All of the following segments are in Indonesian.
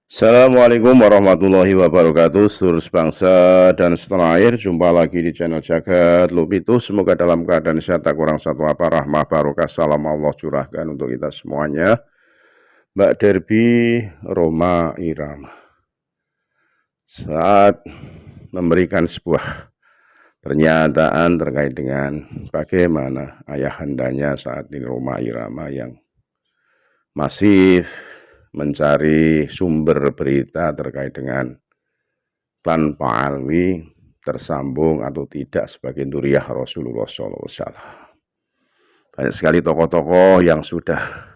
Assalamualaikum warahmatullahi wabarakatuh. Seluruh bangsa dan setanah air, jumpa lagi di channel Jagat Lupitu. Semoga dalam keadaan sehat, tak kurang satu apa, rahmah barokah salam Allah curahkan untuk kita semuanya. Mbak Derby Roma Irama saat memberikan sebuah pernyataan terkait dengan bagaimana ayahandanya saat ini Roma Irama yang masih mencari sumber berita terkait dengan klan Pak Alwi tersambung atau tidak sebagai Duriah Rasulullah SAW. Banyak sekali tokoh-tokoh yang sudah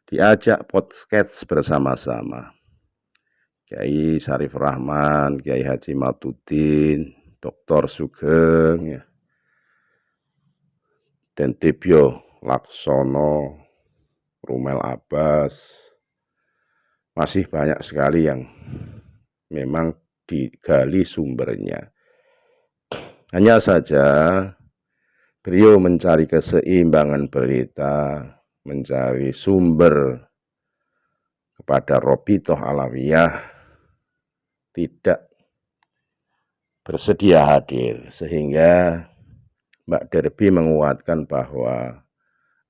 diajak podcast bersama-sama. Kiai Syarif Rahman, Kiai Haji Matudin, Dr. Sugeng, ya, dan Debyo Laksono, Rumel Abbas. Masih banyak sekali yang memang digali sumbernya. Hanya saja beliau mencari keseimbangan berita, mencari sumber kepada Robitoh Alawiyah, tidak bersedia hadir, sehingga Mbak Derby menguatkan bahwa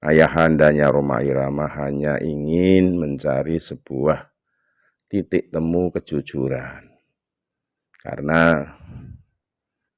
ayahandanya Roma Irama hanya ingin mencari sebuah titik temu kejujuran. Karena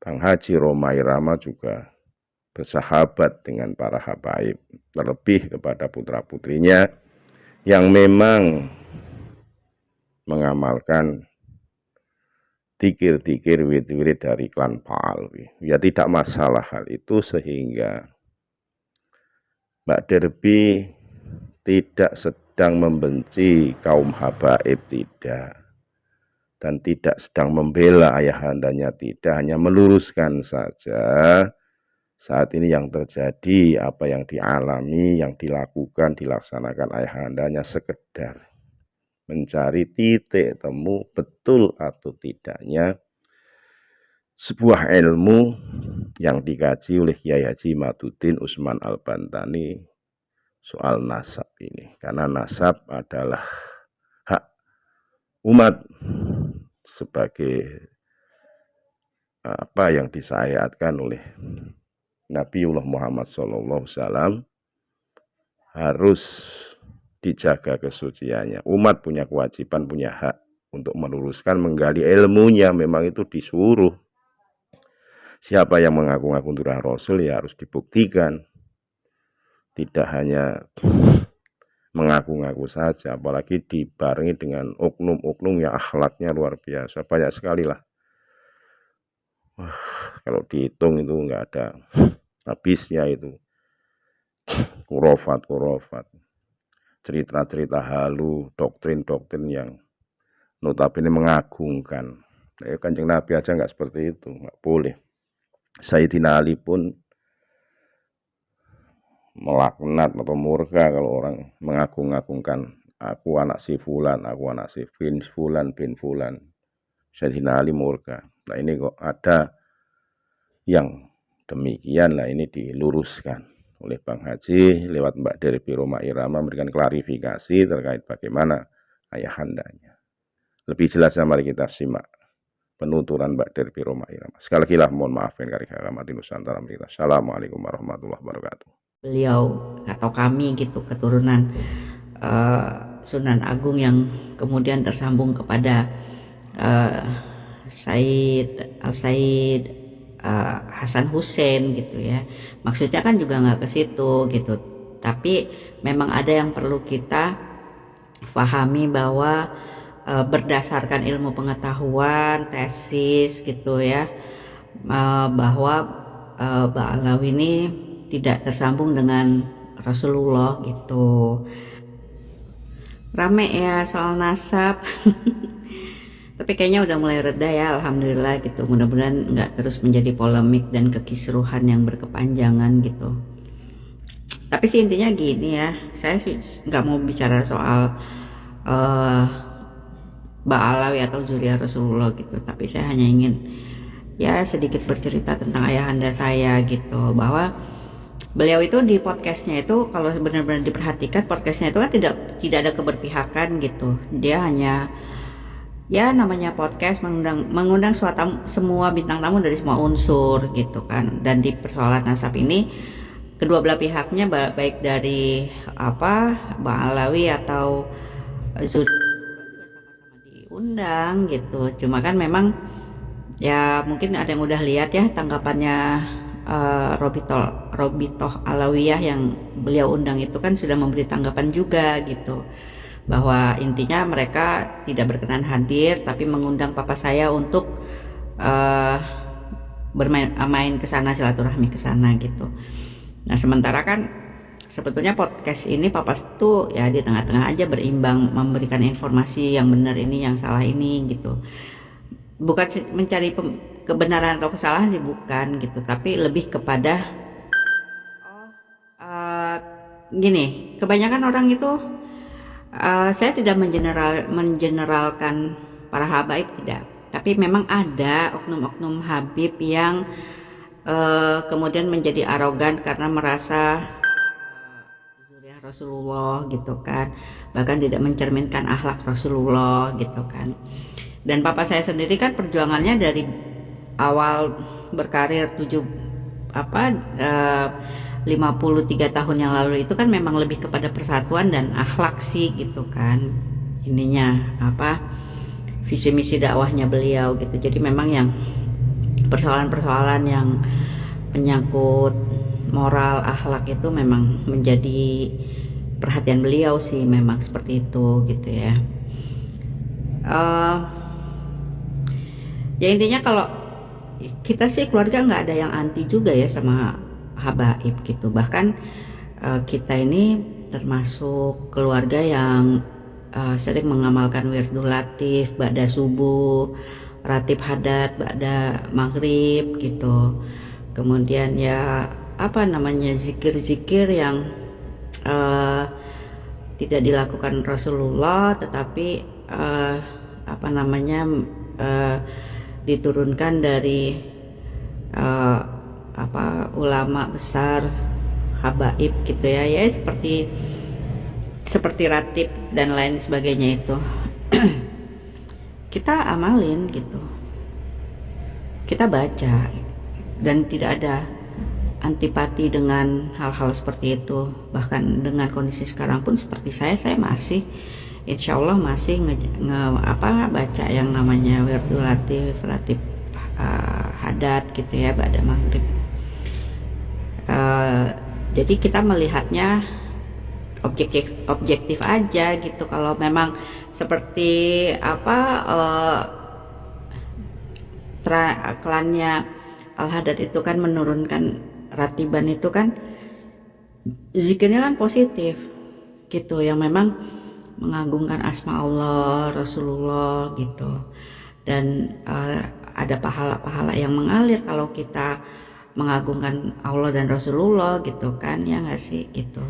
Bang Haji Roma Irama juga bersahabat dengan para habaib, terlebih kepada putra-putrinya yang memang mengamalkan tikir-tikir wirid-wirid dari klan Pak Alwi. Ya tidak masalah hal itu, sehingga Mbak Derby tidak sedang membenci kaum habaib, tidak, dan tidak sedang membela ayahandanya, tidak, hanya meluruskan saja saat ini yang terjadi, apa yang dialami, yang dilakukan, dilaksanakan ayahandanya, sekedar mencari titik temu betul atau tidaknya sebuah ilmu yang dikaji oleh Kiai Haji Matudin Usman Al-Bantani soal nasab ini. Karena nasab adalah hak umat sebagai apa yang disyariatkan oleh Nabiullah Muhammad SAW, harus dijaga kesuciannya. Umat punya kewajiban, punya hak untuk meluruskan, menggali ilmunya. Memang itu disuruh. Siapa yang mengaku-ngaku Duriah Rasul ya harus dibuktikan. Tidak hanya mengaku-ngaku saja, apalagi dibarengi dengan oknum-oknum yang akhlaknya luar biasa. Banyak sekali lah. Kalau dihitung itu nggak ada habisnya itu. Kurofat, cerita-cerita halu, doktrin-doktrin yang notabene mengagungkan. Kanjeng Nabi aja nggak seperti itu, nggak boleh. Sayyidina Ali pun melaknat atau murka kalau orang mengagung-agungkan, aku anak si fulan, aku anak si bin fulan. Sayyidina Ali murka. Nah ini kok ada yang demikian, lah ini diluruskan oleh Bang Haji lewat Mbak Derby Roma Irama, memberikan klarifikasi terkait bagaimana ayahandanya. Lebih jelasnya mari kita simak penuturan Mbak Derby Roma Irama. Sekali lagi lah mohon maaf yang kari kagam Nusantara kita. Assalamualaikum warahmatullahi wabarakatuh. Beliau atau kami gitu, keturunan Sunan Agung yang kemudian tersambung kepada Said Al-Said Hasan Hussein gitu ya. Maksudnya kan juga nggak ke situ gitu, tapi memang ada yang perlu kita pahami bahwa berdasarkan ilmu pengetahuan, tesis gitu ya, bahwa Ba'alawi ini tidak tersambung dengan Rasulullah gitu. Rame ya soal nasab. Tapi kayaknya udah mulai reda ya, alhamdulillah gitu. Mudah-mudahan nggak terus menjadi polemik dan kekisruhan yang berkepanjangan gitu. Tapi sih intinya gini ya, saya sih nggak mau bicara soal Ba'alawi atau Zuriah Rasulullah gitu. Tapi saya hanya ingin ya sedikit bercerita tentang ayahanda saya gitu, bahwa beliau itu di podcastnya itu kalau benar-benar diperhatikan podcastnya itu kan tidak ada keberpihakan gitu. Dia hanya ya namanya podcast mengundang semua bintang tamu dari semua unsur gitu kan. Dan di persoalan nasab ini kedua belah pihaknya baik dari Bang Alawi atau Zudi sama-sama diundang gitu. Cuma kan memang ya mungkin ada yang udah lihat ya tanggapannya Robitoh Alawiyah yang beliau undang itu kan sudah memberi tanggapan juga gitu, bahwa intinya mereka tidak berkenan hadir tapi mengundang papa saya untuk bermain ke sana, silaturahmi ke sana gitu. Nah sementara kan sebetulnya podcast ini papa tuh ya di tengah-tengah aja berimbang, memberikan informasi yang benar ini, yang salah ini gitu. Bukan mencari kebenaran atau kesalahan sih, bukan gitu, tapi lebih kepada gini, kebanyakan orang itu saya tidak mengeneralkan para habaib, tidak, tapi memang ada oknum-oknum habib yang kemudian menjadi arogan karena merasa zuriat Rasulullah gitu kan, bahkan tidak mencerminkan akhlak Rasulullah gitu kan. Dan papa saya sendiri kan perjuangannya dari awal berkarir 53 tahun yang lalu itu kan memang lebih kepada persatuan dan akhlak sih gitu kan, ininya visi misi dakwahnya beliau gitu. Jadi memang yang persoalan-persoalan yang menyangkut moral akhlak itu memang menjadi perhatian beliau sih, memang seperti itu gitu ya. Ya intinya kalau kita sih keluarga nggak ada yang anti juga ya sama habaib gitu. Bahkan kita ini termasuk keluarga yang sering mengamalkan wirdul latif ba'da subuh, ratib hadat ba'da maghrib gitu. Kemudian ya zikir-zikir yang tidak dilakukan Rasulullah tetapi diturunkan dari ulama besar habaib gitu ya, seperti ratib dan lain sebagainya itu kita amalin gitu, kita baca, dan tidak ada antipati dengan hal-hal seperti itu. Bahkan dengan kondisi sekarang pun seperti saya masih insya Allah masih baca yang namanya wirdul latif, ratib hadat gitu ya ba'da maghrib. Jadi kita melihatnya objektif aja gitu. Kalau memang seperti klannya Al-Haddad itu kan menurunkan ratiban itu kan zikirnya kan positif gitu, yang memang mengagungkan asma Allah, Rasulullah gitu. Dan ada pahala-pahala yang mengalir kalau kita mengagungkan Allah dan Rasulullah gitu kan, ya nggak sih gitu.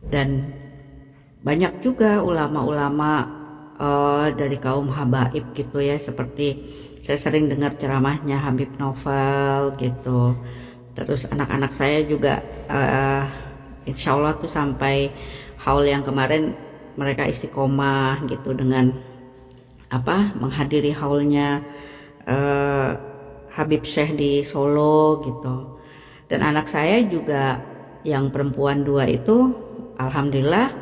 Dan banyak juga ulama-ulama dari kaum habaib gitu ya, seperti saya sering dengar ceramahnya Habib Novel gitu. Terus anak-anak saya juga insya Allah tuh sampai haul yang kemarin mereka istiqomah gitu dengan menghadiri haulnya Habib Syekh di Solo gitu. Dan anak saya juga yang perempuan 2 itu alhamdulillah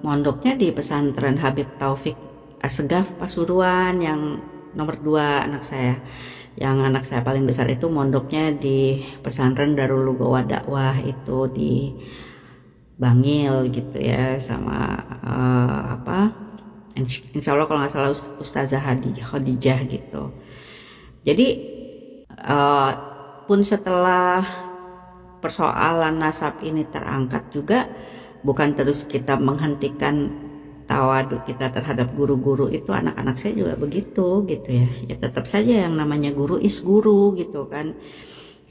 mondoknya di pesantren Habib Taufik Assegaf Pasuruan, yang nomor 2 anak saya. Yang anak saya paling besar itu mondoknya di pesantren Darul Lugawa Dakwah itu di Bangil gitu ya, sama insya Allah kalau nggak salah Ustazah Khadijah gitu. Jadi pun setelah persoalan nasab ini terangkat juga, bukan terus kita menghentikan tawaduk kita terhadap guru-guru itu. Anak-anak saya juga begitu gitu ya, ya tetap saja yang namanya guru is guru gitu kan,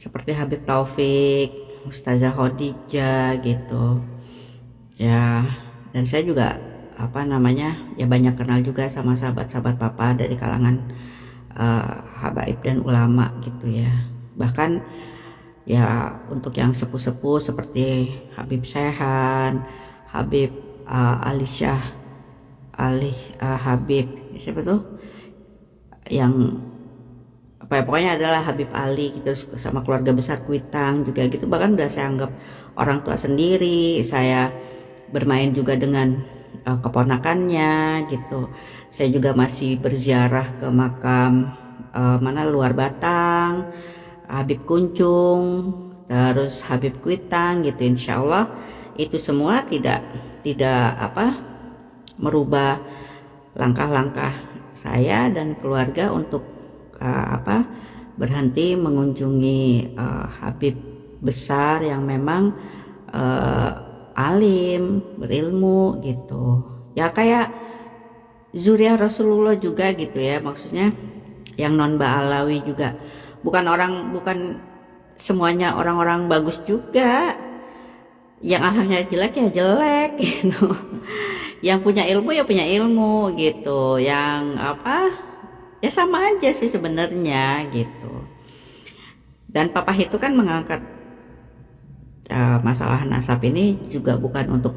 seperti Habib Taufik, Ustazah Khadijah gitu ya. Dan saya juga ya banyak kenal juga sama sahabat-sahabat papa dari kalangan habaib dan ulama gitu ya. Bahkan Ya untuk yang sepuh-sepuh seperti Habib Sehan, Habib Ali Syah, Habib siapa tuh yang apa ya, pokoknya adalah Habib Ali gitu, sama keluarga besar Kuitang juga gitu, bahkan udah saya anggap orang tua sendiri. Saya bermain juga dengan keponakannya gitu. Saya juga masih berziarah ke makam mana luar Batang, Habib Kuncung, terus Habib Kuitang gitu. Insya Allah itu semua tidak merubah langkah-langkah saya dan keluarga untuk berhenti mengunjungi Habib besar yang memang alim, berilmu gitu. Ya kayak zuriat Rasulullah juga gitu ya, maksudnya yang non Ba'alawi juga bukan semuanya orang-orang bagus juga. Yang akhlaknya jelek ya jelek gitu. Yang punya ilmu ya punya ilmu gitu. Yang ya sama aja sih sebenarnya gitu. Dan papa itu kan mengangkat masalah nasab ini juga bukan untuk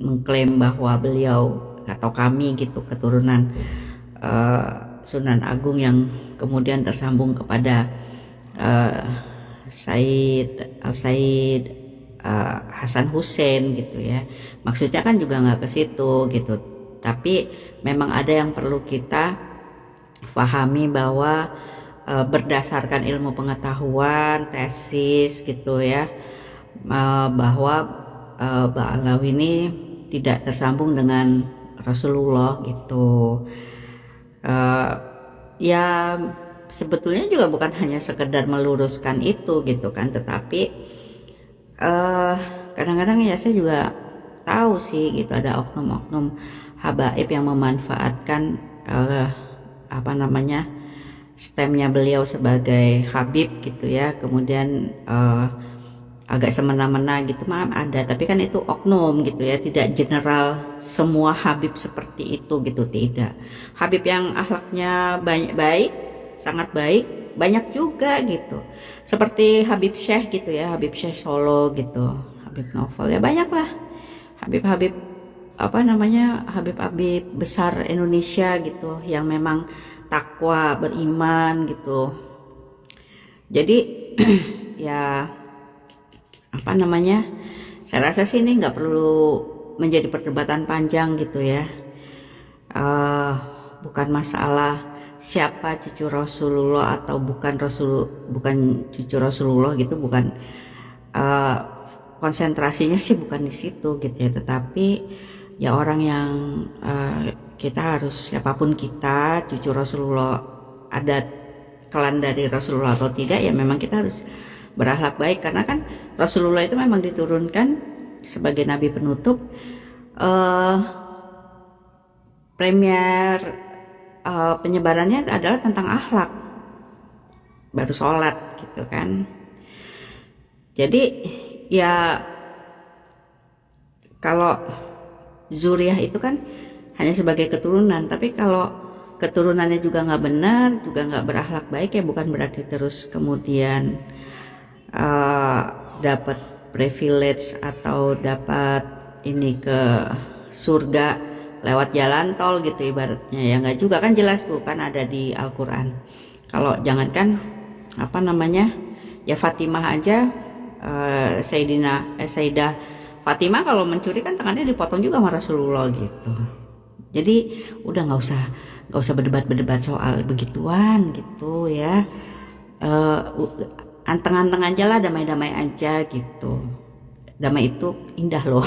mengklaim bahwa beliau atau kami gitu keturunan Sunan Agung yang kemudian tersambung kepada Said Hasan Hussein gitu ya. Maksudnya kan juga nggak ke situ gitu. Tapi memang ada yang perlu kita pahami bahwa berdasarkan ilmu pengetahuan, tesis gitu ya, bahwa Ba'alawi ini tidak tersambung dengan Rasulullah gitu. Ya sebetulnya juga bukan hanya sekedar meluruskan itu gitu kan, tetapi kadang-kadang ya saya juga tahu sih gitu ada oknum-oknum habaib yang memanfaatkan stemnya beliau sebagai Habib gitu ya, kemudian agak semena-mena gitu, maaf ada, tapi kan itu oknum gitu ya, tidak general semua Habib seperti itu gitu, tidak. Habib yang akhlaknya baik, sangat baik, banyak juga gitu, seperti Habib Syekh gitu ya, Habib Syekh Solo gitu, Habib Novel ya, banyak lah Habib-Habib Habib-Habib besar Indonesia gitu yang memang takwa, beriman gitu. Jadi ya saya rasa sih ini nggak perlu menjadi perdebatan panjang gitu ya. Bukan masalah siapa cucu Rasulullah atau bukan cucu Rasulullah gitu, bukan konsentrasinya sih bukan di situ gitu ya, tetapi ya orang yang kita harus, siapapun kita, cucu Rasulullah, ada kelan dari Rasulullah atau tidak, ya memang kita harus berakhlak baik, karena kan Rasulullah itu memang diturunkan sebagai nabi penutup. Premier penyebarannya adalah tentang akhlak, baru sholat gitu kan. Jadi ya kalau zuriah itu kan hanya sebagai keturunan, tapi kalau keturunannya juga nggak benar, juga nggak berakhlak baik, ya bukan berarti terus kemudian dapat privilege atau dapat ini ke surga lewat jalan tol gitu ibaratnya, ya nggak juga kan, jelas tuh kan ada di Al-Quran. Kalau jangankan ya Fatimah aja, Sayyidah Fatimah kalau mencuri kan tangannya dipotong juga sama Rasulullah gitu. Jadi udah nggak usah berdebat soal begituan gitu ya. Anteng-anteng aja lah, damai-damai aja gitu. Damai itu indah loh.